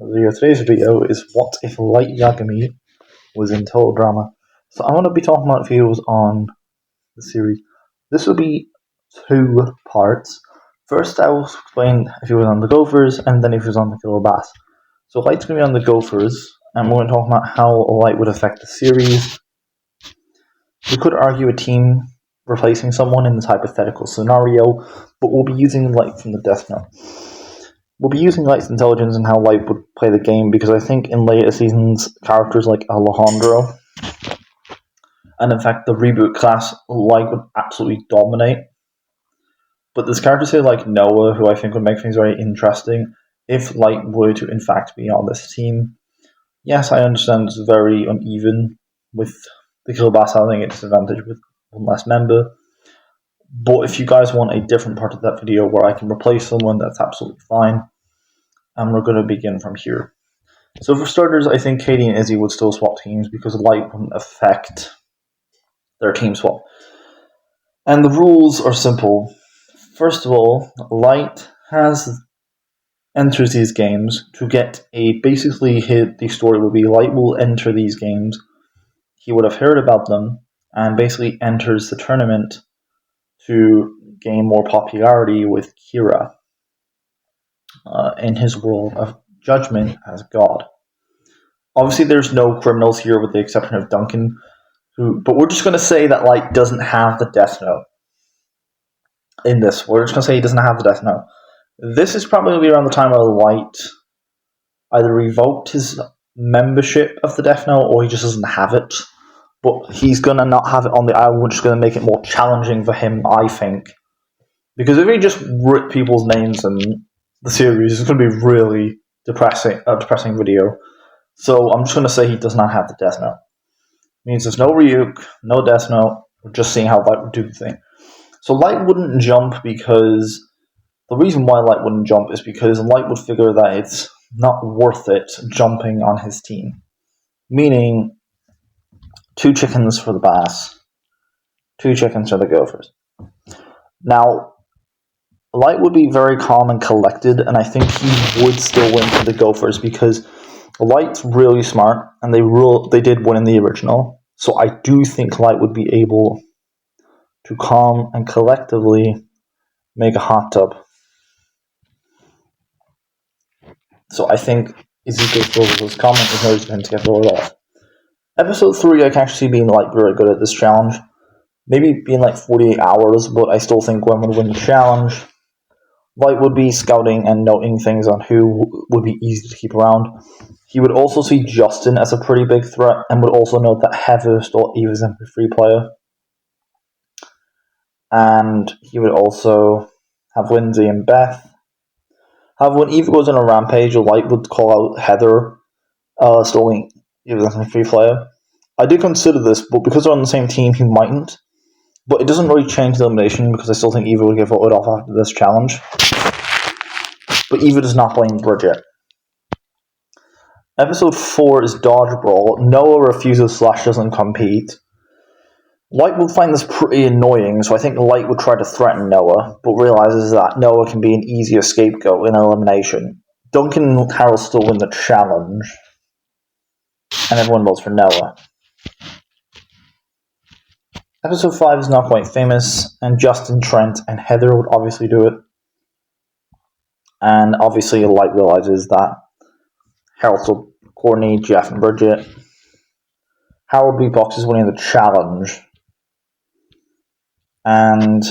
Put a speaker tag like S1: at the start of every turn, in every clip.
S1: Today's video is what if Light Yagami was in Total Drama. So I'm going to be talking about views on the series. This will be two parts. First, I will explain if he was on the Gophers, and then if he was on the Killer Bass. So Light's going to be on the Gophers, and we're going to talk about how Light would affect the series. We could argue a team replacing someone in this hypothetical scenario, but we'll be using Light from the Death Note. We'll be using Light's intelligence and how Light would play the game, because I think in later seasons, characters like Alejandro, and in fact the reboot class, Light would absolutely dominate. But there's characters here like Noah, who I think would make things very interesting if Light were to in fact be on this team. Yes, I understand it's very uneven, with the Killer Bass having a disadvantage with one less member. But if you guys want a different part of that video where I can replace someone, that's absolutely fine. And we're going to begin from here. So for starters, I think Katie and Izzy would still swap teams because Light wouldn't affect their team swap. And the rules are simple. First of all, Light enters these games to get the story will be Light will enter these games. He would have heard about them and basically enters the tournament to gain more popularity with Kira in his world of judgment as God. Obviously, there's no criminals here with the exception of Duncan, but we're just going to say that Light doesn't have the Death Note in this. We're just going to say he doesn't have the Death Note. This is probably going to be around the time where Light either revoked his membership of the Death Note or he just doesn't have it. But he's going to not have it on the island, which is going to make it more challenging for him, I think. Because if he just rip people's names in the series, it's going to be really depressing video. So I'm just going to say he does not have the Death Note. It means there's no Ryuk, no Death Note. We're just seeing how Light would do the thing. So Light wouldn't jump because the reason why Light wouldn't jump is because Light would figure that it's not worth it jumping on his team. Meaning, 2 chickens for the Bass, 2 chickens for the Gophers. Now, Light would be very calm and collected, and I think he would still win for the Gophers because Light's really smart, and they did win in the original. So I do think Light would be able to calm and collectively make a hot tub. So I think Ezekiel's comment is always going to get rolled off. Episode 3, I can actually see being Light very good at this challenge. Maybe being like 48 hours, but I still think Gwen would win the challenge. Light would be scouting and noting things on who would be easy to keep around. He would also see Justin as a pretty big threat, and would also note that Heather stole Eva's MP3 player. And he would also have Lindsay and Beth. However, when Eva goes on a rampage, Light would call out Heather stealing Eva's MP3 player. I did consider this, but because they're on the same team, he mightn't. But it doesn't really change the elimination because I still think Eva would get voted off after this challenge. But Eva does not blame Bridget. Episode 4 is Dodgeball. Noah refuses / doesn't compete. Light would find this pretty annoying, so I think Light would try to threaten Noah, but realizes that Noah can be an easier scapegoat in elimination. Duncan and Harold still win the challenge, and everyone votes for Noah. Episode 5 is Not Quite Famous, and Justin, Trent, and Heather would obviously do it. And obviously Light realizes that Harold will coordinate Jeff and Bridget. Harold Beatbox is winning the challenge. And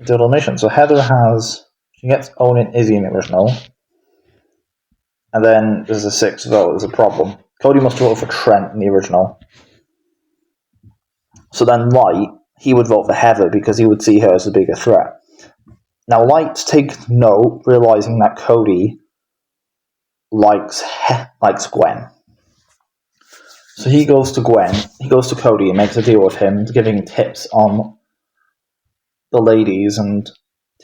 S1: the elimination. So Heather she gets Owen and Izzy in the original. And then there's a 6th vote, there's a problem. Cody must vote for Trent in the original. So then Light, he would vote for Heather because he would see her as a bigger threat. Now Light takes note, realizing that Cody likes Gwen. So he goes to Cody and makes a deal with him, giving tips on the ladies and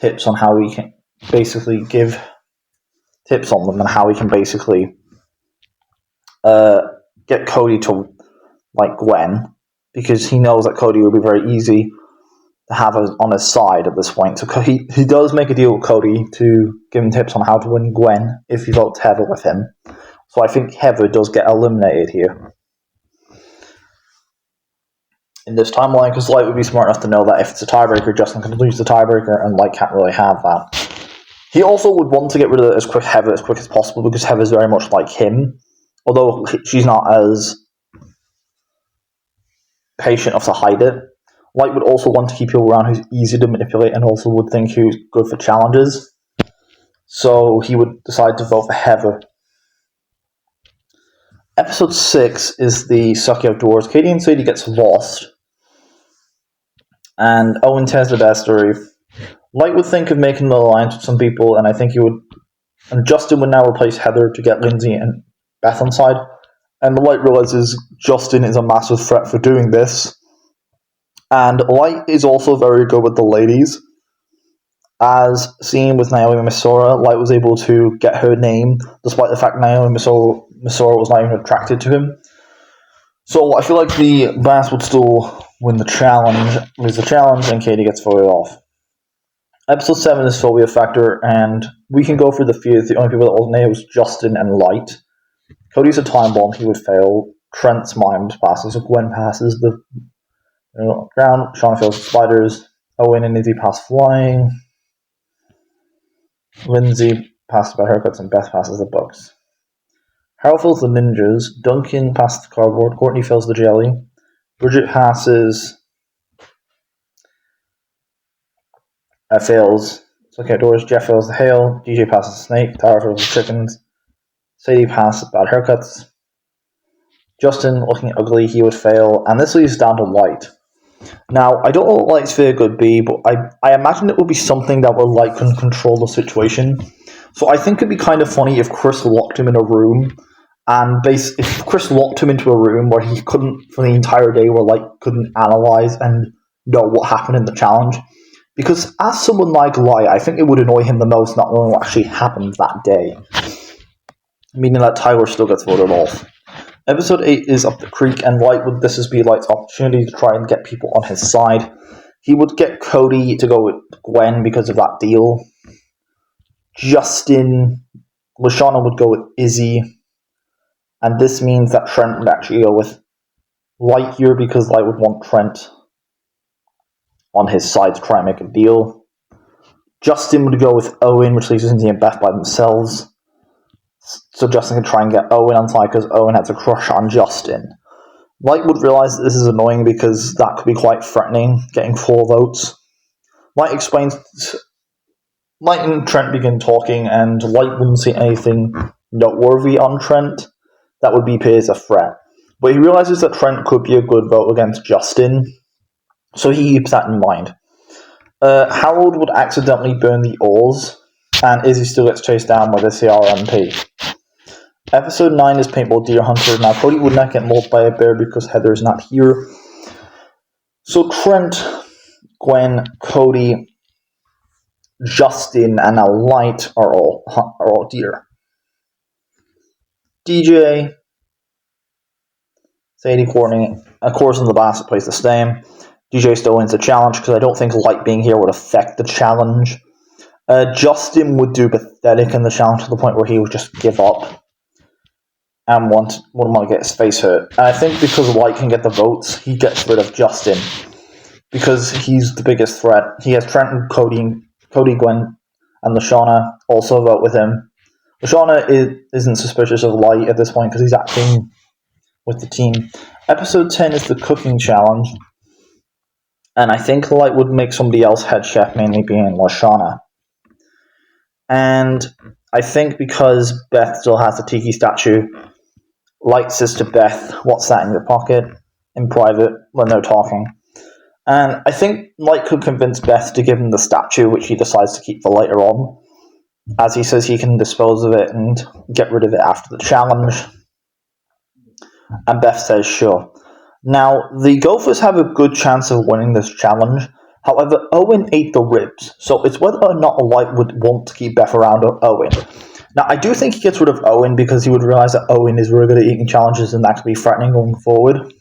S1: tips on how he can basically give tips on them and how he can basically get Cody to like Gwen, because he knows that Cody would be very easy to have on his side at this point. So he does make a deal with Cody to give him tips on how to win Gwen if he votes Heather with him, So I think Heather does get eliminated here in this timeline, because Light would be smart enough to know that if it's a tiebreaker, Justin can lose the tiebreaker, and Light can't really have that. He also would want to get rid of Heather as quick as possible, because Heather's very much like him, although she's not as patient enough to hide it. Light would also want to keep people around who's easy to manipulate, and also would think who's good for challenges. So he would decide to vote for Heather. Episode 6 is the Sucky Outdoors. Katie and Sadie gets lost, and Owen tells the best story. Light would think of making an alliance with some people, and I think he would. And Justin would now replace Heather to get Lindsay and Beth on side. And Light realizes Justin is a massive threat for doing this. And Light is also very good with the ladies. As seen with Naomi Misora, Light was able to get her name, despite the fact Naomi Misora was not even attracted to him. So I feel like the Brass would still win the challenge, and Katie gets voted off. Episode 7 is Phobia Factor, and we can go for the fears. The only people that alternate was Justin and Light. Cody's a time bomb, he would fail. Trent's mimed passes, so Gwen passes the ground. Shauna fails the spiders. Owen and Izzy pass flying. Lindsay passes by haircuts, and Beth passes the books. Harold fails the ninjas. Duncan passes the cardboard. Courtney fails the jelly. Bridget passes. Fails Sucky Outdoors. Jeff fails the hail. DJ passes the snake. Tara fails the chickens. Sadie passes bad haircuts. Justin looking ugly, he would fail. And this leaves down to Light. Now, I don't know what Light's fear could be, but I imagine it would be something that where Light can control the situation. So I think it'd be kind of funny if Chris locked him in a room, and if Chris locked him into a room where he couldn't, for the entire day, where Light couldn't analyze and know what happened in the challenge. Because as someone like Light, I think it would annoy him the most not knowing what actually happened that day. Meaning that Tyler still gets voted off. Episode 8 is Up the Creek, and this would be Light's opportunity to try and get people on his side. He would get Cody to go with Gwen because of that deal. LaShawna would go with Izzy. And this means that Trent would actually go with Light here, because Light would want Trent on his side to try and make a deal. Justin would go with Owen, which leaves Izzy and Beth by themselves. So Justin can try and get Owen on side because Owen has a crush on Justin. Light would realise that this is annoying because that could be quite threatening, getting 4 votes. Light and Trent begin talking, and Light wouldn't see anything noteworthy on Trent that would be paid as a threat. But he realises that Trent could be a good vote against Justin, so he keeps that in mind. Harold would accidentally burn the oars, and Izzy still gets chased down by the CRMP. Episode 9 is Paintball Deer Hunter. Now, Cody would not get mauled by a bear because Heather is not here. So Trent, Gwen, Cody, Justin, and now Light are all deer. DJ, Sadie, Courtney, of course, in the basket plays the same. DJ still wins the challenge because I don't think Light being here would affect the challenge. Justin would do pathetic in the challenge to the point where he would just give up and wouldn't want to get his face hurt. And I think because Light can get the votes, he gets rid of Justin because he's the biggest threat. He has Trent and Cody, Gwen, and LaShawna also vote with him. LaShawna isn't suspicious of Light at this point because he's acting with the team. Episode 10 is the cooking challenge. And I think Light would make somebody else head chef, mainly being LaShawna. And I think because Beth still has the Tiki statue, Light says to Beth, "What's that in your pocket?" in private when they're talking. And I think Light could convince Beth to give him the statue, which he decides to keep for later on, as he says he can dispose of it and get rid of it after the challenge. And Beth says sure. Now, the Gophers have a good chance of winning this challenge. However, Owen ate the ribs, so it's whether or not Light would want to keep Beth around Owen. Now, I do think he gets rid of Owen because he would realize that Owen is really good at eating challenges and that could be threatening going forward.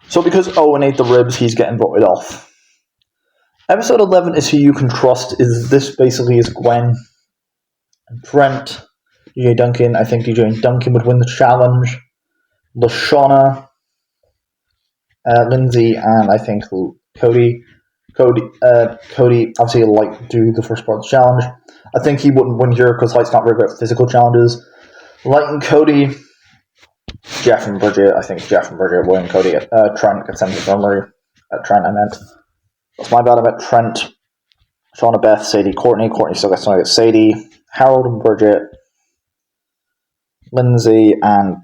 S1: So because Owen ate the ribs, he's getting voted off. Episode 11 is Who You Can Trust. This basically is Gwen and Trent. DJ Duncan. I think DJ and Duncan would win the challenge. Lashana, Lindsay, and I think Cody. Cody obviously Light do the first part of the challenge. I think he wouldn't win here because Light's not very good at physical challenges. Light and Cody, Jeff and Bridget. I think Jeff and Bridget win. Cody, Trent gets sent to infirmary. Trent, I meant. That's my bad. I meant Trent. Shauna, Beth, Sadie, Courtney. Courtney still gets to Sadie. Harold and Bridget. Lindsay and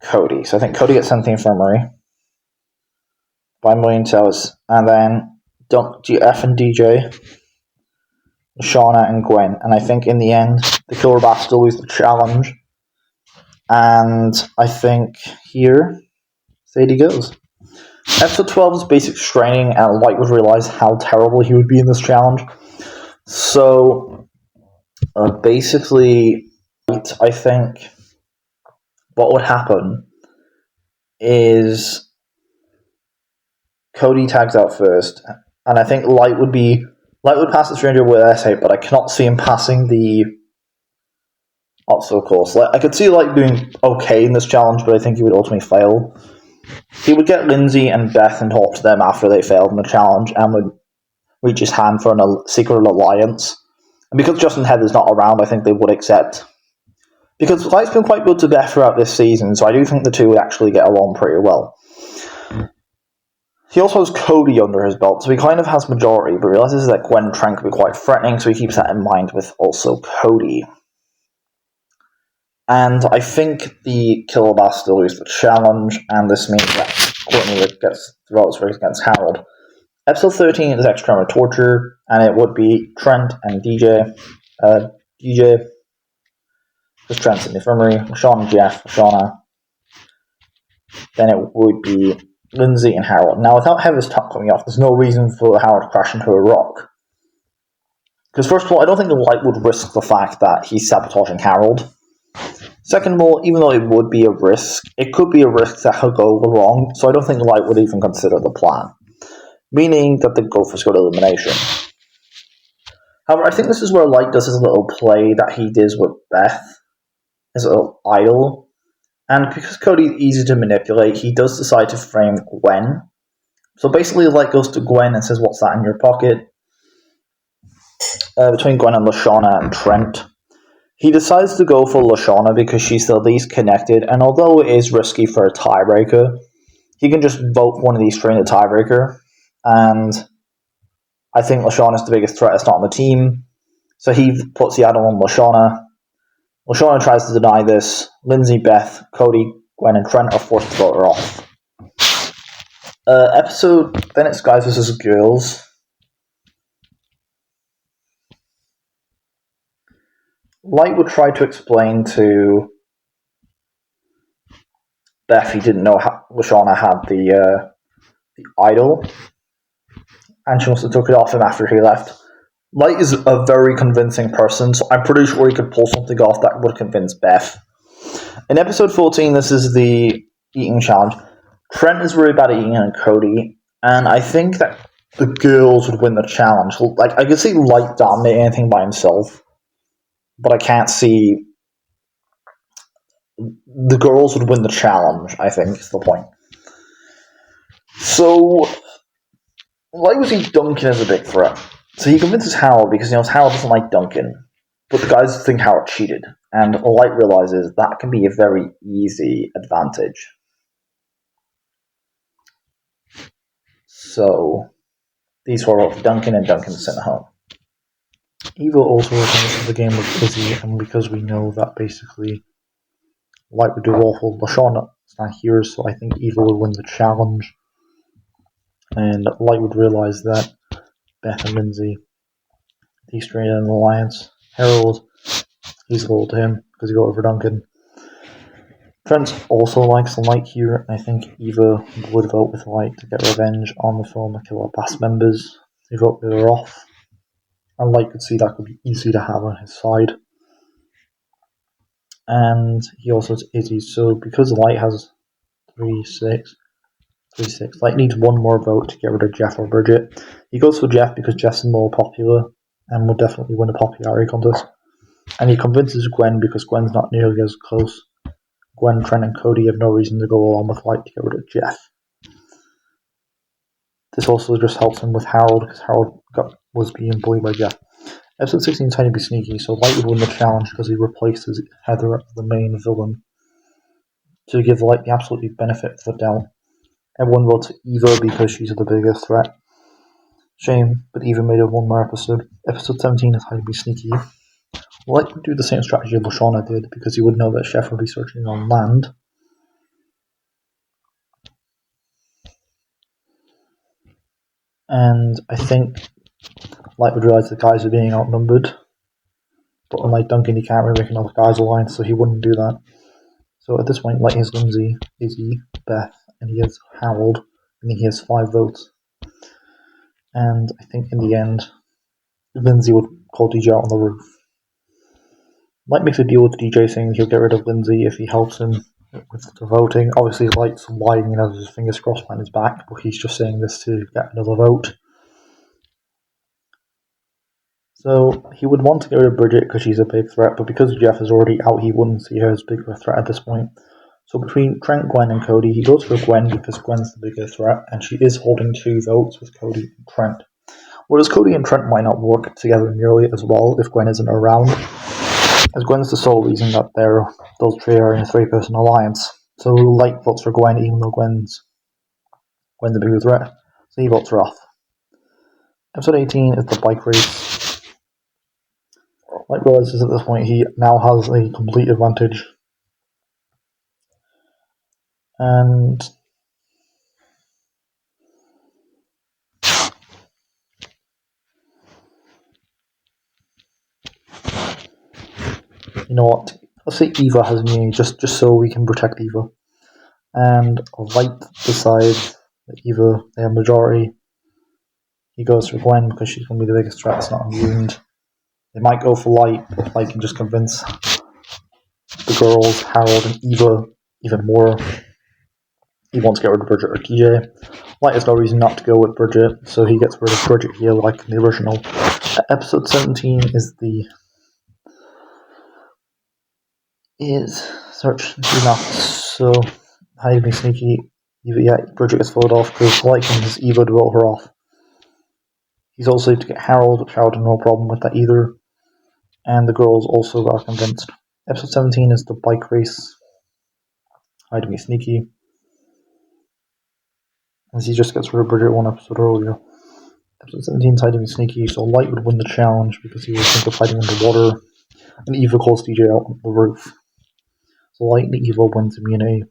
S1: Cody. So I think Cody gets sent to the infirmary by million cells, and then Jeff and DJ, Shauna and Gwen. And I think in the end, the Killer Bath still lose the challenge. And I think here, Sadie goes. Episode 12 is basic training, and Light would realize how terrible he would be in this challenge. So, basically, I think what would happen is Cody tags out first, and I think Light would pass the stranger with S8, but I cannot see him passing the obstacle course. I could see Light doing okay in this challenge, but I think he would ultimately fail. He would get Lindsay and Beth and talk to them after they failed in the challenge, and would reach his hand for a secret alliance. And because Justin Heather's not around, I think they would accept. Because Light's been quite good to Beth throughout this season, so I do think the two would actually get along pretty well. He also has Cody under his belt, so he kind of has majority, but realizes that Gwen and Trent could be quite threatening, so he keeps that in mind with also Cody. And I think the Killer Bath still lose the challenge, and this means that Courtney gets the votes against Harold. Episode 13 is Extreme Torture, and it would be Trent and DJ. DJ, because Trent's in the infirmary, Sean and Jeff, Shauna. Then it would be Lindsay and Harold. Now, without Heather's top coming off, there's no reason for Harold to crash into a rock. Because first of all, I don't think the Light would risk the fact that he's sabotaging Harold. Second of all, even though it would be a risk, it could be a risk that he'll go wrong, so I don't think Light would even consider the plan. Meaning that they'd go for squad elimination. However, I think this is where Light does his little play that he does with Beth, his little idol. And because Cody's easy to manipulate, he does decide to frame Gwen. So basically, Light goes to Gwen and says, "What's that in your pocket?" Between Gwen and Lashana and Trent. He decides to go for Lashana because she's the least connected, and although it is risky for a tiebreaker, he can just vote one of these three in the tiebreaker. And I think Lashana's the biggest threat that's not on the team. So he puts the add-on on Lashana. Lashana tries to deny this. Lindsay, Beth, Cody, Gwen, and Trent are forced to vote her off. Then it's Guys vs. Girls. Light would try to explain to Beth he didn't know how Lashana had the idol, and she must have took it off him after he left. Light is a very convincing person, so I'm pretty sure he could pull something off that would convince Beth. In episode 14, this is the eating challenge. Trent is really bad at eating, and Cody, and I think that the girls would win the challenge. Like, I could see Light dominating anything by himself, but I can't see the girls would win the challenge, I think, is the point. So, Light would see Duncan as a big threat. So he convinces Harold because he knows Harold doesn't like Duncan, but the guys think Harold cheated, and Light realizes that can be a very easy advantage. So, these four vote for Duncan, and Duncan's sent home. Eva also returns to the game with Izzy, and because we know that basically Light would do awful, Lashana is not here, so I think Eva would win the challenge. And Light would realize that Beth and Lindsay, these three in an alliance. Harold, he's loyal to him because he got over Duncan. Trent also likes Light here, and I think Eva would vote with Light to get revenge on the former Killer Bath members. They voted her off, and Light could see that could be easy to have on his side. And he also has Izzy, so because Light has 3-6, Light needs one more vote to get rid of Jeff or Bridget. He goes for Jeff because Jeff's more popular and would definitely win a popularity contest. And he convinces Gwen because Gwen's not nearly as close. Gwen, Trent, and Cody have no reason to go along with Light to get rid of Jeff. This also just helps him with Harold because Harold was being bullied by Jeff. Episode 16 is trying to be sneaky, so Light would win the challenge because he replaces Heather as the main villain to give Light the absolute benefit of the doubt. Everyone votes Eva because she's the biggest threat. Shame, but Eva made it one more episode. Episode 17 is how to be sneaky. Light would do the same strategy Lashana did because he would know that Chef would be searching on land. And I think Light would realize the guys are being outnumbered. But unlike Duncan, he can't really make another guys alliance, so he wouldn't do that. So at this point, Light has Lindsay, Izzy, Beth, and he has Harold, and he has 5 votes. And I think in the end, Lindsay would call DJ out on the roof. Light makes a deal with DJ saying he'll get rid of Lindsay if he helps him with the voting. Obviously, Light's lying and has his fingers crossed behind his back, but he's just saying this to get another vote. So he would want to get rid of Bridget because she's a big threat, but because Jeff is already out, he wouldn't see her as big of a threat at this point. So between Trent, Gwen, and Cody, he goes for Gwen because Gwen's the bigger threat, and she is holding 2 votes with Cody and Trent. Whereas Cody and Trent might not work together nearly as well if Gwen isn't around, as Gwen's the sole reason that those 3 are in a 3-person alliance. So Light votes for Gwen even though Gwen's the bigger threat, so he votes her off. Episode 18 is the bike race. Light realizes at this point he now has a complete advantage. And you know what? Let's say Eva has me just so we can protect Eva. And Light decides that Eva, they have majority. He goes for Gwen because she's going to be the biggest threat. It's not immune. They might go for Light, but Light can just convince the girls, Harold and Eva, even more. He wants to get rid of Bridget or DJ. Light has no reason not to go with Bridget, so he gets rid of Bridget here like in the original. Episode 17 is search enough. So how you be sneaky? Bridget gets voted off because Light convinces Eva to vote her off. He's also to get Harold, which Harold had no problem with that either. And the girls also are convinced. Episode 17 is the bike race. How to be sneaky. As he just gets rid of Bridget 1 episode earlier. Episode 17 is how to be sneaky, so Light would win the challenge because he would think of hiding underwater. And Eva calls DJ out on the roof. So Light and Eva wins immunity.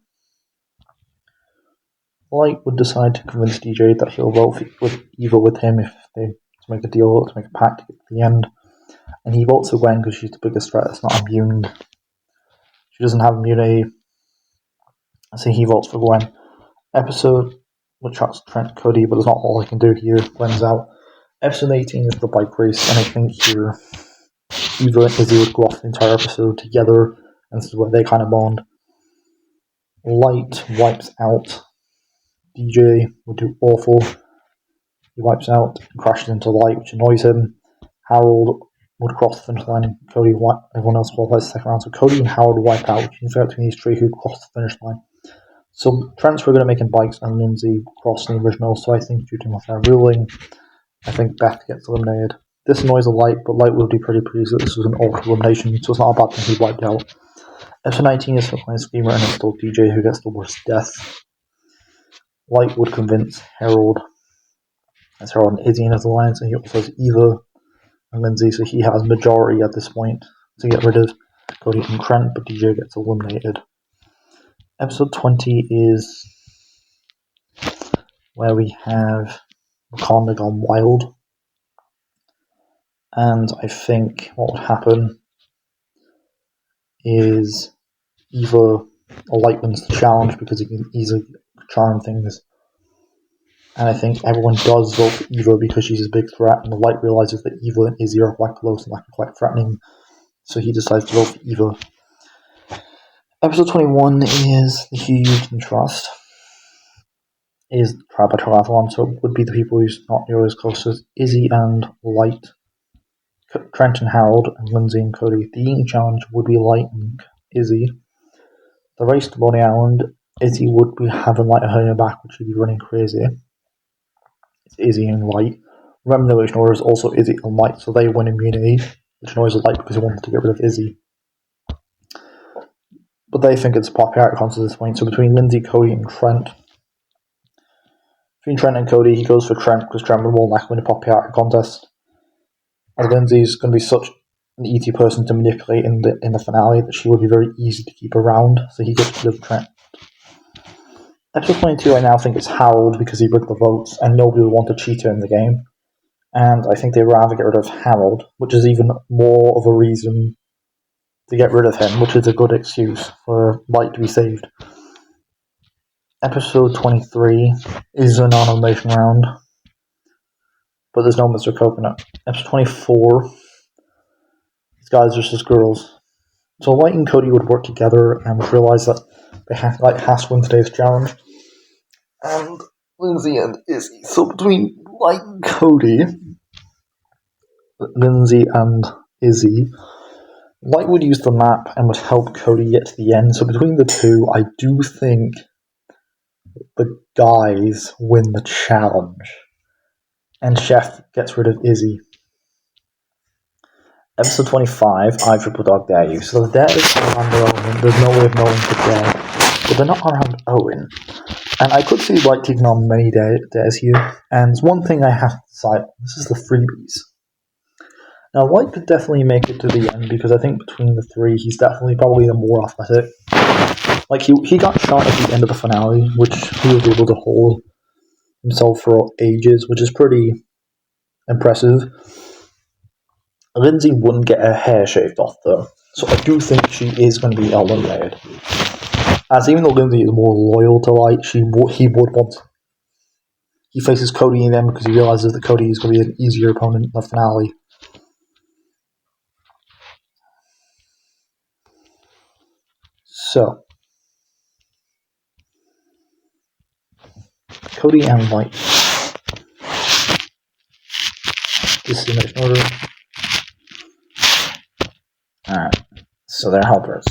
S1: Light would decide to convince DJ that he'll vote with Eva with him if they to make a deal, to make a pact at the end. And he votes for Gwen because she's the biggest threat that's not immune. She doesn't have immunity. So he votes for Gwen. Episode which has Trent Cody, but it's not all I can do here. Gwen's out. Episode 18 is the bike race, and I think here Eva and Izzy would go off the entire episode together, and this is where they kind of bond. Light wipes out. DJ would do awful. He wipes out and crashes into Light, which annoys him. Harold would cross the finish line, and Cody everyone else qualifies the second round. So Cody and Harold wipe out, which means between these 3 who cross the finish line. So Trent's we're going to make in bikes, and Lindsay crossing the original. So I think due to my fair ruling, I think Beth gets eliminated. This annoys a Light, but Light will be pretty pleased that this was an awful elimination, so it's not a bad thing he wiped out. Episode 19 is Frontline Screamer, and it's still DJ who gets the worst death. Light would convince Harold, as Harold and Izzy in his alliance, and he also has Eva and Lindsay, so he has majority at this point to get rid of Cody and Trent, but DJ gets eliminated. Episode 20 is where we have Wakanda gone wild. And I think what would happen is Eva or Light wins the challenge because he can easily charm things. And I think everyone does vote for Eva because she's a big threat, and the Light realizes that Eva and Izzy are quite close and quite threatening, so he decides to vote for Eva. Episode 21 is the Hugh You Can Trust. Is Triathlon, so it would be the people who's not nearly as close as Izzy and Light. Trent and Harold, and Lindsay and Cody. The eating challenge would be Light and Izzy. The race to Bonnie Island, Izzy would be having Light on her back, which would be running crazy. It's Izzy and Light. Remember, the Illusion Order is also Izzy and Light, so they win immunity, which annoys Light because they wanted to get rid of Izzy. But they think it's a popularity contest at this point, so between Lindsay, Cody, and Trent. Between Trent and Cody, he goes for Trent because Trent would more likely win a popularity contest. As Lindsay's going to be such an easy person to manipulate in the finale that she would be very easy to keep around, so he gets rid of Trent. Episode 22, I now think it's Harold because he rigged the votes, and nobody would want a cheater in the game. And I think they'd rather get rid of Harold, which is even more of a reason to get rid of him, which is a good excuse for Light to be saved. Episode 23 is a non-elimination round, but there's no Mr. Coconut. Episode 24, these guys versus girls. So Light and Cody would work together and would realise that Light has to win today's challenge. And Lindsay and Izzy. So between Light and Cody, Lindsay and Izzy, Light would use the map and would help Cody get to the end. So between the two, I do think the guys win the challenge. And Chef gets rid of Izzy. Episode 25, I Triple Dog Dare You. So the dare is around Owen. There's no way of knowing the dare. But they're not around Owen. And I could see Light taking on many dares here. And there's one thing I have to decide. This is the freebies. Now, Light could definitely make it to the end because I think between the three, he's definitely probably the more athletic. Like, he got shot at the end of the finale, which he was able to hold himself for ages, which is pretty impressive. Lindsay wouldn't get her hair shaved off, though, so I do think she is going to be eliminated. As even though Lindsay is more loyal to Light, he would want... He faces Cody in them because he realizes that Cody is going to be an easier opponent in the finale. So, Cody and Light. This is the next order. Alright, so they're helpers.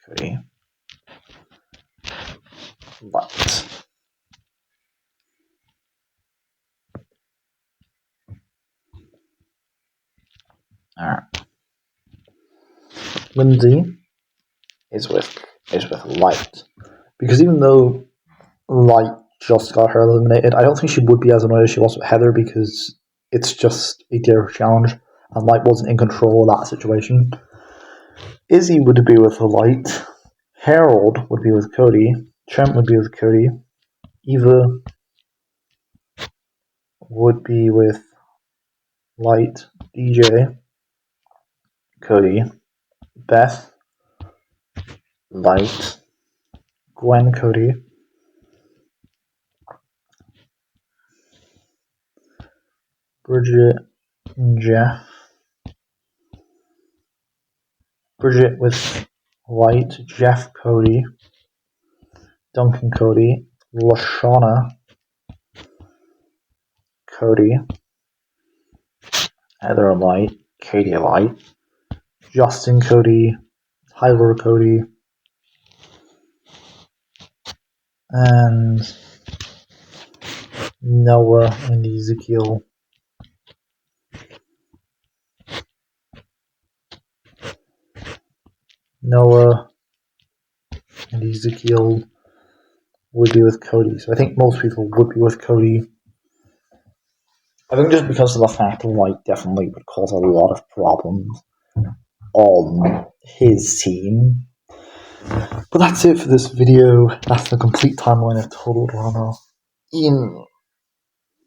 S1: Cody. Light. Alright. Lindsay is with Light. Because even though Light just got her eliminated, I don't think she would be as annoyed as she was with Heather because it's just a dare challenge and Light wasn't in control of that situation. Izzy would be with Light. Harold would be with Cody. Trent would be with Cody. Eva would be with Light. DJ, Cody. Beth, Light. Gwen, Cody. Bridget and Jeff. Bridget with Light, Jeff, Cody. Duncan, Cody. Lashana, Cody. Heather, Light. Katie, Light. Justin, Cody. Tyler, Cody. And Noah and Ezekiel. Noah and Ezekiel would be with Cody. So I think most people would be with Cody. I think just because of the fact that Light definitely would cause a lot of problems on his team. But that's it for this video. That's the complete timeline of Total Drama in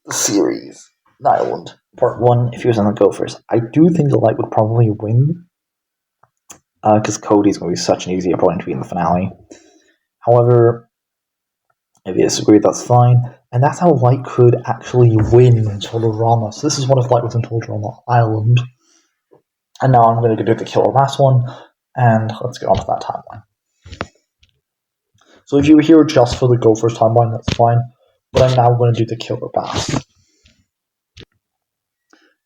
S1: the series Island Part 1. If he was on the Gophers, I do think the Light would probably win because Cody's going to be such an easy opponent to be in the finale. However, if you disagree, that's fine. And that's how Light could actually win Total Drama. So this is one of Light within Total Drama Island. And now I'm going to do the killer last one, and let's get on to that timeline. So if you were here just for the Gophers timeline, that's fine. But I'm now going to do the Killer Bass.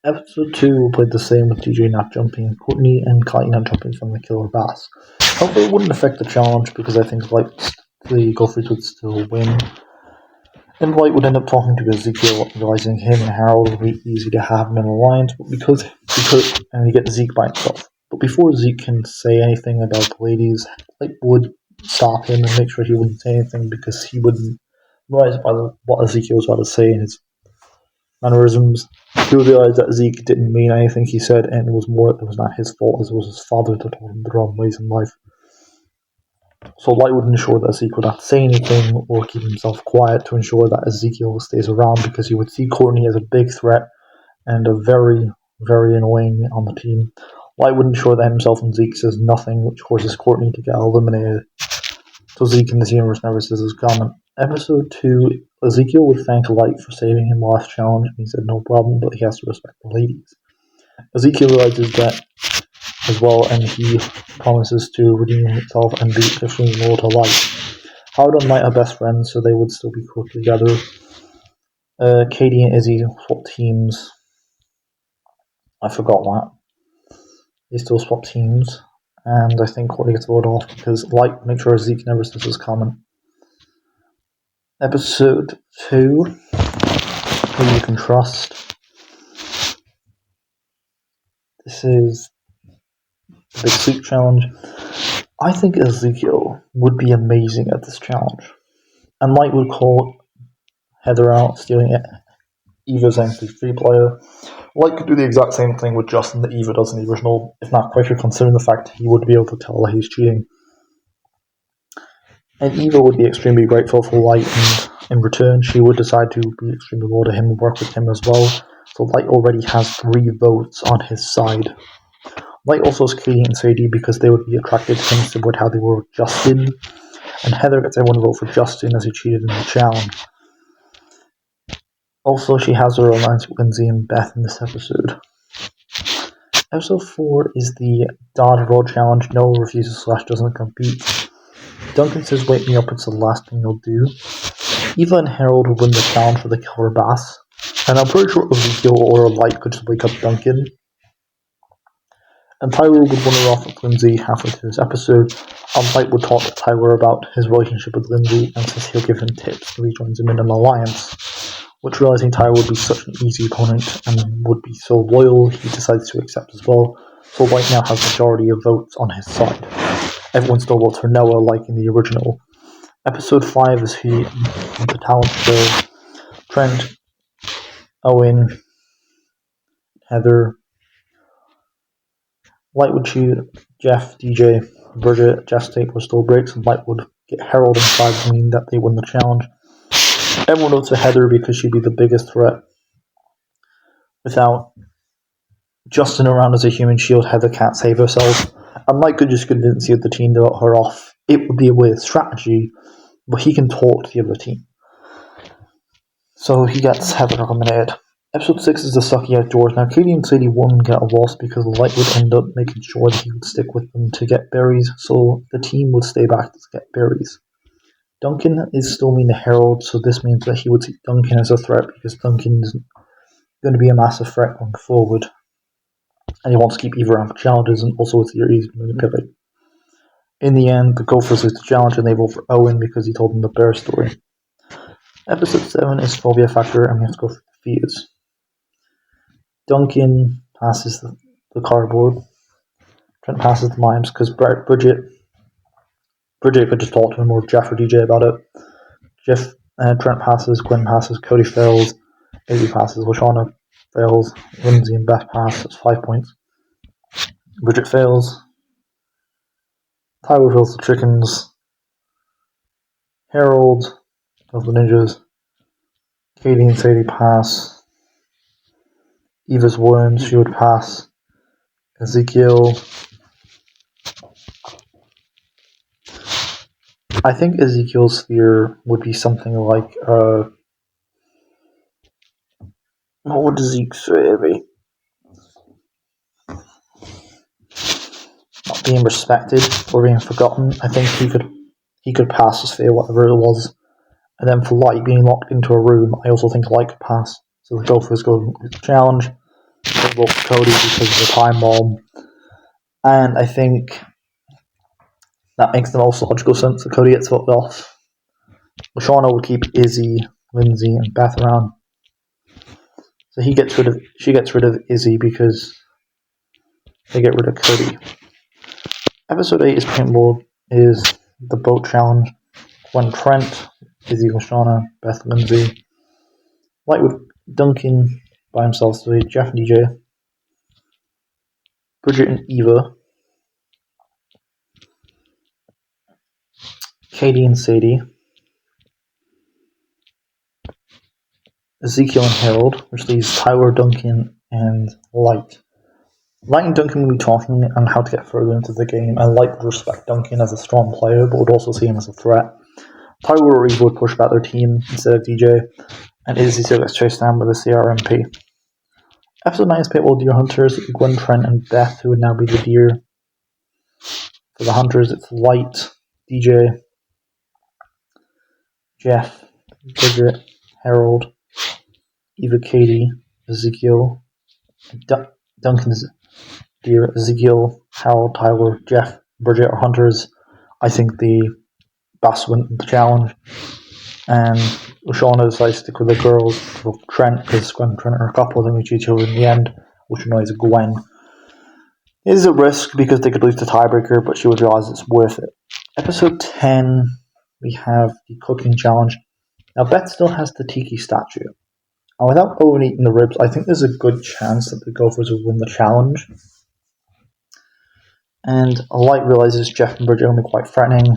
S1: Episode 2 played the same with DJ not jumping, Courtney and Kylie not jumping from the Killer Bass. However, it wouldn't affect the challenge because I think the Gophers would still win. And Light would end up talking to Ezekiel, realizing him and Harold would be easy to have him in alliance, but and he get Zeke by himself. But before Zeke can say anything about the ladies, Light would stop him and make sure he wouldn't say anything because he wouldn't realize by what Ezekiel was about to say in his mannerisms. He would realize that Zeke didn't mean anything he said, and it was not his fault, as it was his father that told him the wrong ways in life. So Light would ensure that Zeke would not say anything or keep himself quiet to ensure that Ezekiel stays around, because he would see Courtney as a big threat and a very, very annoying on the team. Light would ensure that himself and Zeke says nothing, which causes Courtney to get eliminated. So Zeke in this universe never says his comment. Episode 2, Ezekiel would thank Light for saving him last challenge, and he said no problem, but he has to respect the ladies. Ezekiel realizes that as well, and he promises to redeem himself and be officially loyal to Light. Howard and Light are best friends, so they would still be cool together. Katie and Izzy swap teams. I forgot that. They still swap teams, and I think Courtney gets voted off because Light makes sure Zeke never says his comment. Episode 2, Who You Can Trust. This is the Big Sleep Challenge. I think Ezekiel would be amazing at this challenge. And Light would call Heather out, stealing Eva's MP3 player. Light could do the exact same thing with Justin that Eva does in the original, if not quicker, considering the fact he would be able to tell that he's cheating. And Eva would be extremely grateful for Light, and in return, she would decide to be extremely loyal to him and work with him as well. So Light already has 3 votes on his side. Light also has Katie and Sadie because they would be attracted to him similar to how they were with Justin. And Heather gets everyone to vote for Justin as he cheated in the challenge. Also, she has her alliance with Lindsay and Beth in this episode. Episode 4 is the Dodgeball Challenge. Noah refuses / doesn't compete. Duncan says, "Wake me up, it's the last thing you'll do." Eva and Harold would win the challenge for the Killer Bass. And I'm pretty sure Ezekiel or Light could just wake up Duncan. And Tyler would run her off with Lindsay halfway through this episode. Light would talk to Tyler about his relationship with Lindsay and says he'll give him tips if he joins him in an alliance. Which, realizing Tyler would be such an easy opponent and would be so loyal, he decides to accept as well. So Light now has majority of votes on his side. Everyone still votes for Noah, like in the original. Episode 5 is the talent show. Trent, Owen, Heather. Light would choose Jeff, DJ, Bridget. Jeff's take was still breaks, and Light would get Harold inside to mean that they win the challenge. Everyone votes for Heather because she'd be the biggest threat. Without Justin around as a human shield, Heather can't save herself. And Light could just convince the other team to vote her off. It would be a weird strategy, but he can talk to the other team. So he gets Heather eliminated. Episode 6 is the Sucky Outdoors. Now, Katie and Sadie wouldn't get a loss because Light would end up making sure that he would stick with them to get berries, so the team would stay back to get berries. Duncan is still mean to Harold, so this means that he would see Duncan as a threat because Duncan is going to be a massive threat going forward. And he wants to keep Eva around for challenges, and also it's easy to manipulate. In the end, the Gophers lose the challenge and they vote for Owen because he told them the bear story. Episode 7 is Phobia Factor, and we have to go for the fears. Duncan passes the cardboard. Trent passes the mimes because Bridget could just talk to him, or Jeff or DJ about it. Trent passes, Gwen passes, Cody fails, Izzy passes, Lashana fails, Lindsay and Beth pass. That's 5 points. Bridget fails. Tyler fails the chickens. Harold fails the ninjas. Katie and Sadie pass. Eva's worms, she would pass. Ezekiel. I think Ezekiel's fear would be something like, what would Zeke say? Not being respected or being forgotten. I think he could pass his fear, whatever it was. And then for Light being locked into a room, I also think Light could pass. So the Gophers go with the challenge. They vote for Cody because of the time bomb. And I think that makes the most logical sense that Cody gets voted off. LaShawna would keep Izzy, Lindsay, and Beth around. So she gets rid of Izzy because they get rid of Cody. Episode 8 is the boat challenge. When Trent, Izzy, LaShawna, Beth, Lindsay, Light with Duncan by himself, so Jeff and DJ, Bridget and Eva, Katie and Sadie, Ezekiel and Harold, which leaves Tyler, Duncan, and Light. Light and Duncan will be talking on how to get further into the game, and Light would respect Duncan as a strong player, but would also see him as a threat. Tyler or Eva would push back their team instead of DJ, and Izzy still gets chased down by the CRMP. Episode 9 is Paintball Deer Hunters, Gwen, Trent, and Beth, who would now be the deer. For the Hunters, it's Light, DJ, Jeff, Bridget, Harold, Eva, Katie, Ezekiel, Duncan's deer, Ezekiel, Harold, Tyler, Jeff, Bridget are Hunters. I think the Bass win the challenge. And LaShawna decides to stick with the girls for Trent, because Gwen and Trent are a couple, then we choose each other in the end, which annoys Gwen. It is a risk because they could lose the tiebreaker, but she would realise it's worth it. Episode 10, we have the cooking challenge. Now, Beth still has the tiki statue. And without overeating the ribs, I think there's a good chance that the Gophers will win the challenge. And Light realises Jeff and Bridget are only quite threatening.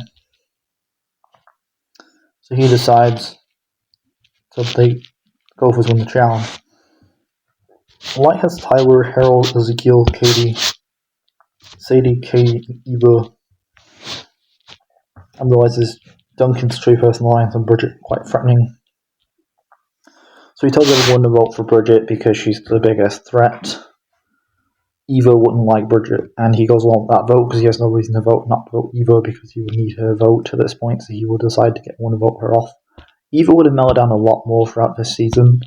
S1: So he decides that the Gophers win the challenge. Light has Tyler, Harold, Ezekiel, Katie, Sadie, Katie, and Eva, and realizes Duncan's three-person alliance and Bridget quite threatening. So he tells everyone to vote for Bridget because she's the biggest threat. Eva wouldn't like Bridget, and he goes along with that vote because he has no reason to not to vote Eva because he would need her vote at this point, so he will decide to want to vote her off. Eva would have mellowed down a lot more throughout this season,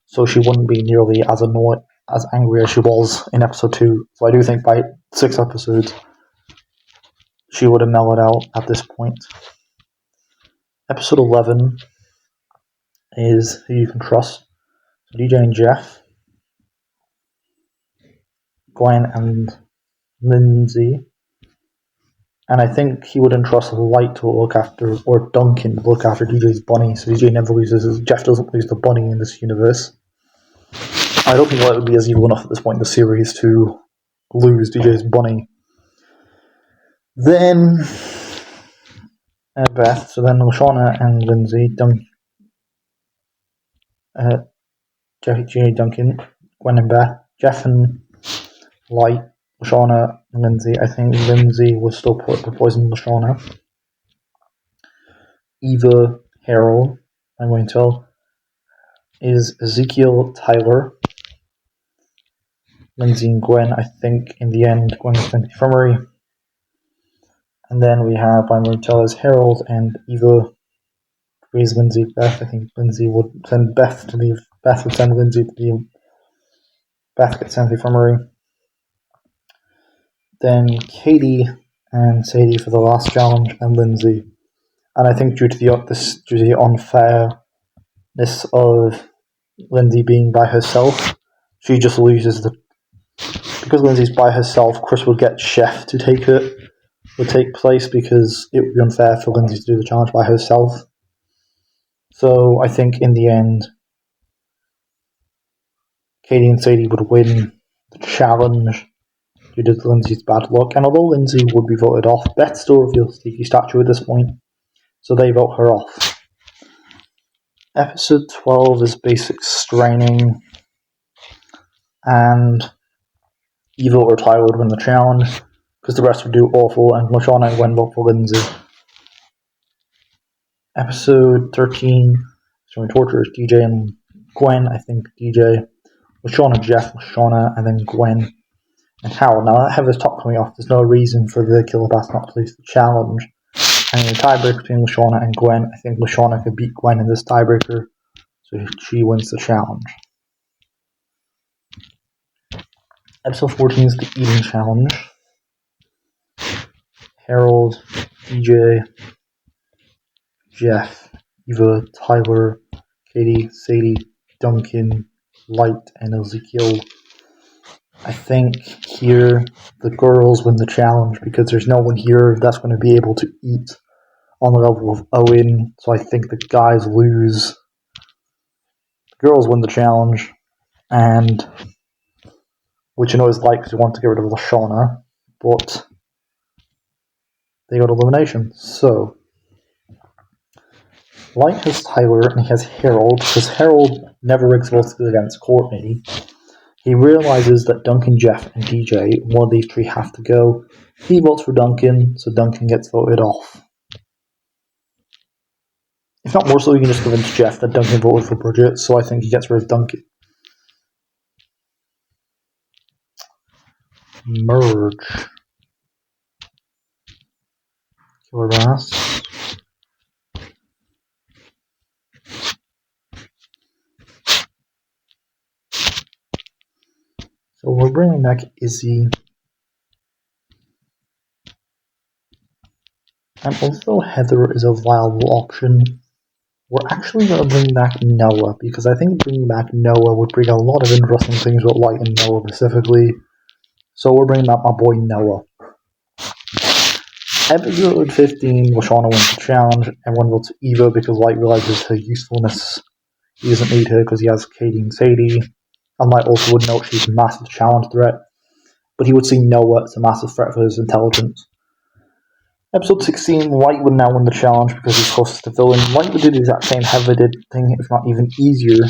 S1: so she wouldn't be nearly as annoyed, as angry as she was in episode 2. So I do think by 6 episodes, she would have mellowed out at this point. Episode 11 is Who You Can Trust. So DJ and Jeff, Gwen and Lindsay, and I think he would entrust Light to look after, or Duncan to look after DJ's bunny, so DJ never loses Jeff doesn't lose the bunny in this universe. I don't think Light would be as evil enough at this point in the series to lose DJ's bunny. Then Beth, so then LaShawna and Lindsay, Jeffy, Duncan, Gwen and Beth, Jeff and Light, LaShawna and Lindsay. I think Lindsay will still put the poison LaShawna. Eva, Harold, I'm going to tell, is Ezekiel, Tyler, Lindsay and Gwen. I think in the end Gwen is the infirmary. And then we have, I'm going to tell, is Harold and Eva raise Lindsay, Beth. I think Lindsay would send Beth to leave. Beth would send Lindsay to leave. Beth gets sent to the infirmary. Then Katie and Sadie for the last challenge, and Lindsay. And I think due to the unfairness of Lindsay being by herself, she just loses because Lindsay's by herself. Chris would get Chef to take place because it would be unfair for Lindsay to do the challenge by herself. So I think in the end, Katie and Sadie would win the challenge due to Lindsay's bad luck. And although Lindsay would be voted off, Beth still reveals the statue at this point, so they vote her off. Episode 12 is Basic Straining, and Eva or Tyler would win the challenge because the rest would do awful, and LaShawna and Gwen vote for Lindsay. Episode 13, Showing Torture, is DJ and Gwen. I think DJ, LaShawna, Jeff, LaShawna, and then Gwen and Harold. Now that Heather's top coming off, there's no reason for the Killer Bass not to lose the challenge. And in a tiebreaker between Lashana and Gwen, I think Lashana could beat Gwen in this tiebreaker, so she wins the challenge. Episode 14 is the eating challenge. Harold, DJ, Jeff, Eva, Tyler, Katie, Sadie, Duncan, Light, and Ezekiel. I think here the girls win the challenge because there's no one here that's going to be able to eat on the level of Owen, so I think the guys lose. The girls win the challenge, and which you know is Light because you want to get rid of Lashana, but they got elimination. So Light has Tyler and he has Harold, because Harold never rigs votes against Courtney. He realizes that Duncan, Jeff, and DJ, one of these three have to go. He votes for Duncan, so Duncan gets voted off. If not more so, you can just convince Jeff that Duncan voted for Bridget, so I think he gets rid of Duncan. Merge. Killer Bass. So we're bringing back Izzy. And although Heather is a viable option, we're actually going to bring back Noah, because I think bringing back Noah would bring a lot of interesting things with Light and Noah specifically. So we're bringing back my boy Noah. Episode 15, Lashana wins the challenge. Everyone votes Eva because Light realizes her usefulness. He doesn't need her because he has Katie and Sadie. And Light also would note she's a massive challenge threat, but he would see Noah as a massive threat for his intelligence. Episode 16, Light would now win the challenge because he's closest to villain. Light would do the exact same Heather did thing, if not even easier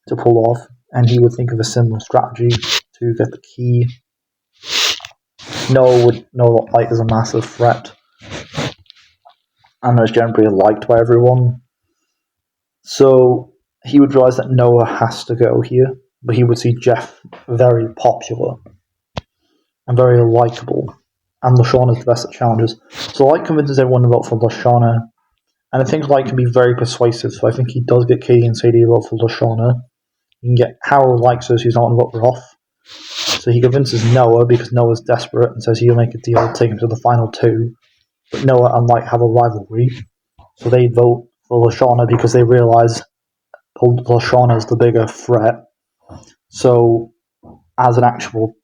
S1: to pull off, and he would think of a similar strategy to get the key. Noah would know that Light is a massive threat, and is generally liked by everyone. So he would realize that Noah has to go here, but he would see Jeff very popular and very likable. And Lashana is the best at challenges. So Light convinces everyone to vote for Lashana. And I think Light can be very persuasive, so I think he does get Katie and Sadie to vote for Lashana. You can get Harold likes her, so he's not going to vote her off. So he convinces Noah, because Noah's desperate, and says he'll make a deal to take him to the final two. But Noah and Light have a rivalry, so they vote for Lashana because they realise Lashana is the bigger threat. So, as an actual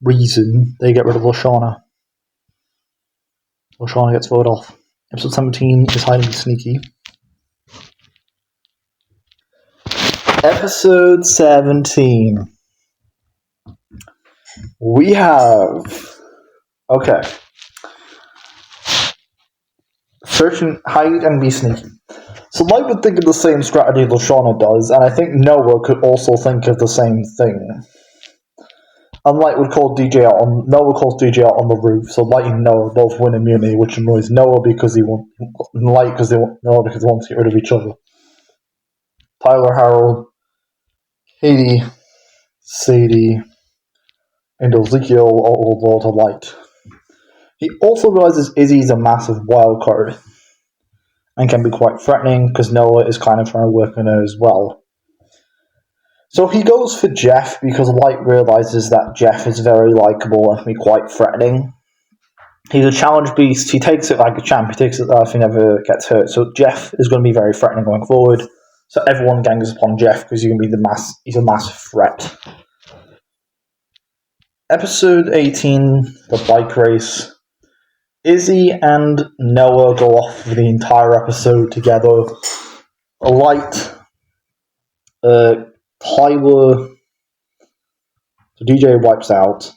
S1: reason, they get rid of Lashana. Lashana gets voted off. Episode 17 is Hide and Be Sneaky. Episode 17. We have... Okay. Search and Hide and Be Sneaky. So Light would think of the same strategy Lashana does, and I think Noah could also think of the same thing. And Light would call DJ out on... Noah calls DJ out on the roof, so Light and Noah both win immunity, which annoys Noah because he wants... Light because they want... Noah because they want to get rid of each other. Tyler, Harold, Katie, Sadie, and Ezekiel are all loyal to Light. He also realizes Izzy's a massive wild card and can be quite threatening because Noah is kind of trying to work on her as well. So he goes for Jeff because Light realizes that Jeff is very likable and can be quite threatening. He's a challenge beast. He takes it like a champ. He takes it if he never gets hurt. So Jeff is going to be very threatening going forward. So everyone gangs upon Jeff because he's a massive threat. Episode 18, the bike race. Izzy and Noah go off for the entire episode together. Light, Tyler, so DJ wipes out.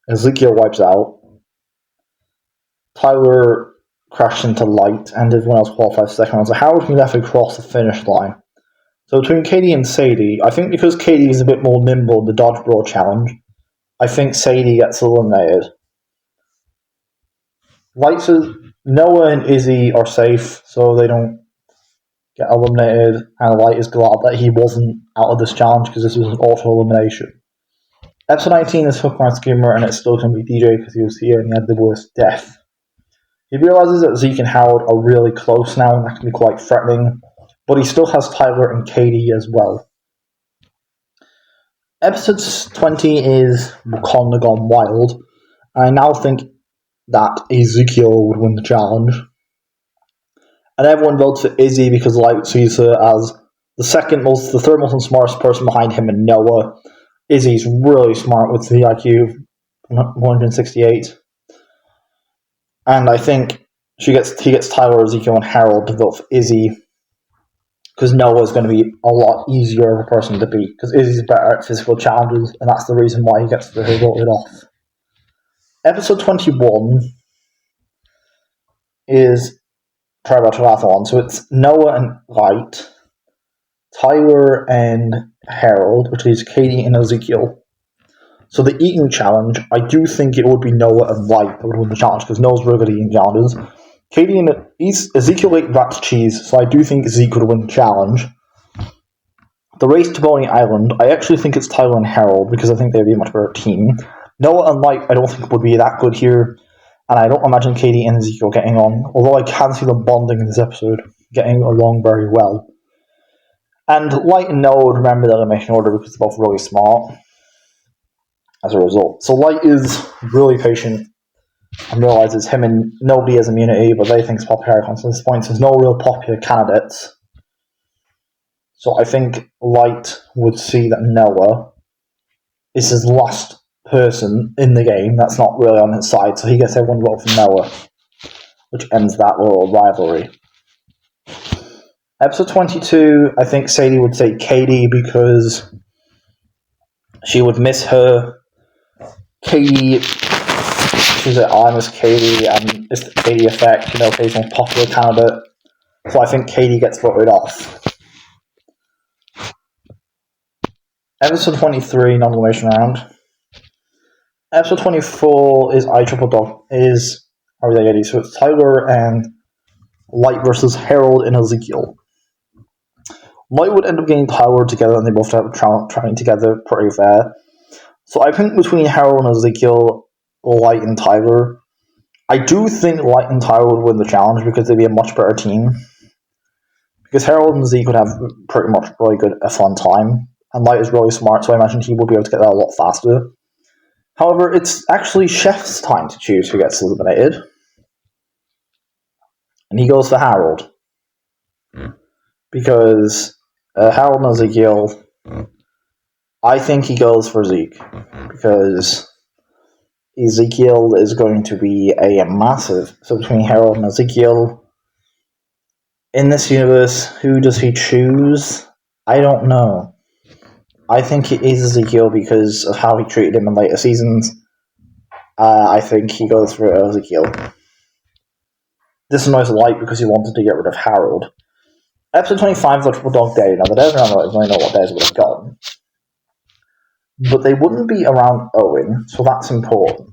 S1: Ezekiel wipes out. Tyler crashed into Light, and everyone else qualifies second. So Harold can definitely cross the finish line. So between Katie and Sadie, I think because Katie is a bit more nimble in the dodgeball challenge, I think Sadie gets eliminated. Noah and Izzy are safe, so they don't get eliminated, and Light is glad that he wasn't out of this challenge because this was an auto-elimination. Episode 19 is Hook My Skimmer, and it's still going to be DJ because he was here and he had the worst death. He realizes that Zeke and Harold are really close now, and that can be quite threatening, but he still has Tyler and Katie as well. Episode 20 is Wakanda Gone Wild. I now think that Ezekiel would win the challenge. And everyone votes for Izzy because Light sees her as the third most and smartest person behind him and Noah. Izzy's really smart with the IQ 168. And I think he gets Tyler, Ezekiel, and Harold to vote for Izzy because Noah's going to be a lot easier of a person to beat because Izzy's better at physical challenges, and that's the reason why he gets voted off. Episode 21 is Tribal Triathlon, so it's Noah and Light, Tyler and Harold, which is Katie and Ezekiel. So the eating challenge, I do think it would be Noah and Light that would win the challenge because Noah's really good at eating challenges. Katie and Ezekiel ate rat's cheese, so I do think Zeke would win the challenge. The race to Boney Island, I actually think it's Tyler and Harold because I think they'd be a much better team. Noah and Light, I don't think would be that good here, and I don't imagine Katie and Ezekiel getting on, although I can see them bonding in this episode, getting along very well. And Light and Noah would remember the elimination order because they're both really smart as a result. So Light is really patient and realizes him and nobody has immunity, but they think it's popular at this point. There's no real popular candidates. So I think Light would see that Noah is his last person in the game that's not really on his side, so he gets everyone to vote for Noah, which ends that little rivalry. Episode 22, I think Sadie would say Katie because she would miss her. Katie, she's like, I miss Katie, and it's the Katie effect, Katie's most popular candidate. So I think Katie gets voted off. Episode 23, non-elimination round. Episode 24 is so it's Tyler and Light versus Harold and Ezekiel. Light would end up getting Tyler together, and they both have training together, pretty fair. So I think between Harold and Ezekiel, Light and Tyler, I do think Light and Tyler would win the challenge because they'd be a much better team. Because Harold and Zeke would have pretty much really good, a fun time, and Light is really smart, so I imagine he will be able to get that a lot faster. However, it's actually Chef's time to choose who gets eliminated. And he goes for Harold. Because Harold and Ezekiel, I think he goes for Zeke. Because Ezekiel is going to be a massive. So between Harold and Ezekiel, in this universe, who does he choose? I don't know. I think it is Ezekiel because of how he treated him in later seasons. I think he goes for Ezekiel. This annoys Light because he wanted to get rid of Harold. Episode 25 is the Triple Dog Day. Now, the days around I don't know what days would have gone. But they wouldn't be around Owen, so that's important.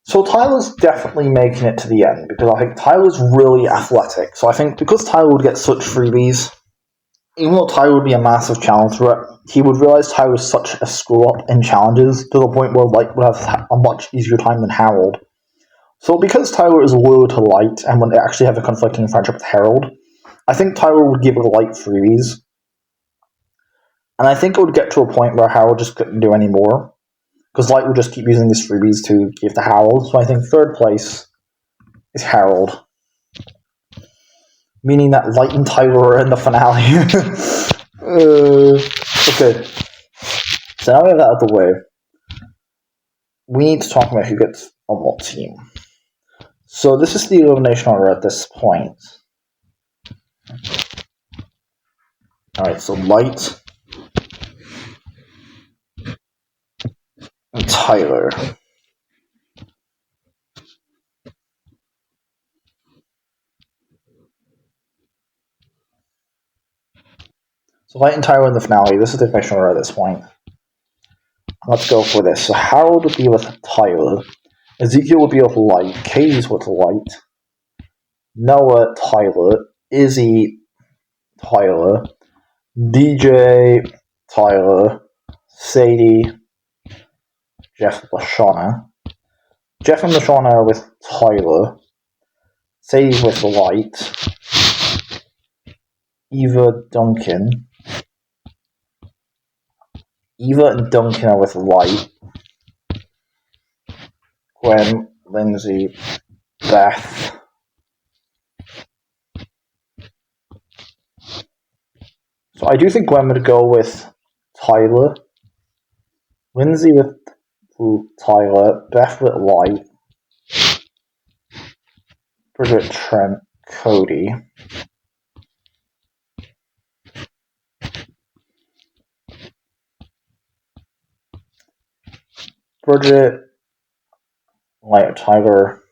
S1: So Tyler's definitely making it to the end because I think Tyler's really athletic. So I think because Tyler would get such freebies, even though Tyler would be a massive challenge threat, he would realize Tyler was such a screw-up in challenges to the point where Light would have a much easier time than Harold. So because Tyler is loyal to Light and when they actually have a conflicting friendship with Harold, I think Tyler would give Light freebies. And I think it would get to a point where Harold just couldn't do any more. Because Light would just keep using these freebies to give to Harold. So I think third place is Harold. Meaning that Light and Tyler are in the finale. Okay. So now we have that out of the way. We need to talk about who gets on what team. So this is the elimination order at this point. Alright, so Light and Tyler. So Light and Tyler in the finale. This is the elimination order at this point. Let's go for this. So Harold would be with Tyler. Ezekiel would be with Light. Katie's with Light. Noah, Tyler. Izzy, Tyler. DJ, Tyler. Sadie, Jeff LaShawna. Jeff and Lashana with Tyler. Save with Light. Eva, Duncan. Eva and Duncan are with Light. Gwen, Lindsay, Beth. So I do think Gwen would go with Tyler. Lindsay with Tyler. Beth with Light. Bridget, Trent, Cody. Bridget, Light, Tyler,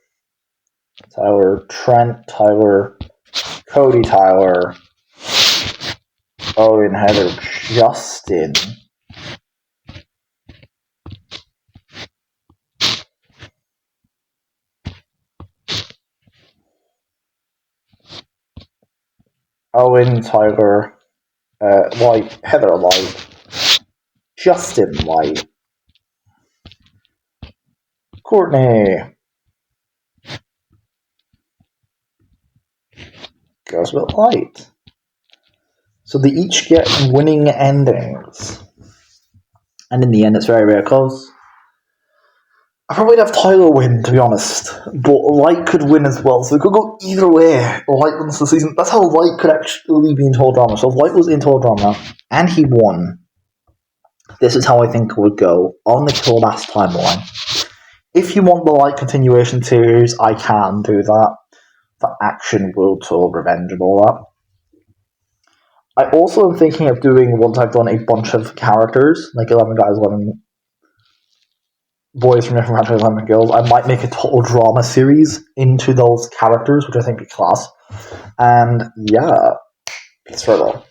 S1: Trent, Tyler, Cody, Tyler, Owen, Heather, Justin. Owen, Tyler, Light, Heather, Light, Justin, Light, Courtney goes with Light. So they each get winning endings. And in the end, it's very, very close. I probably would have Tyler win, to be honest. But Light could win as well, so it could go either way. Light wins the season. That's how Light could actually be in Total Drama. So if Light was in Total Drama, and he won, this is how I think it would go on the Kill Bass timeline. If you want the Light continuation series, I can do that. For action, World Tour, revenge, and all that. I also am thinking of doing, once I've done a bunch of characters, like 11 guys, 11 boys from different countries, 11 girls, I might make a Total Drama series into those characters, which I think would be class. And yeah, peace for all.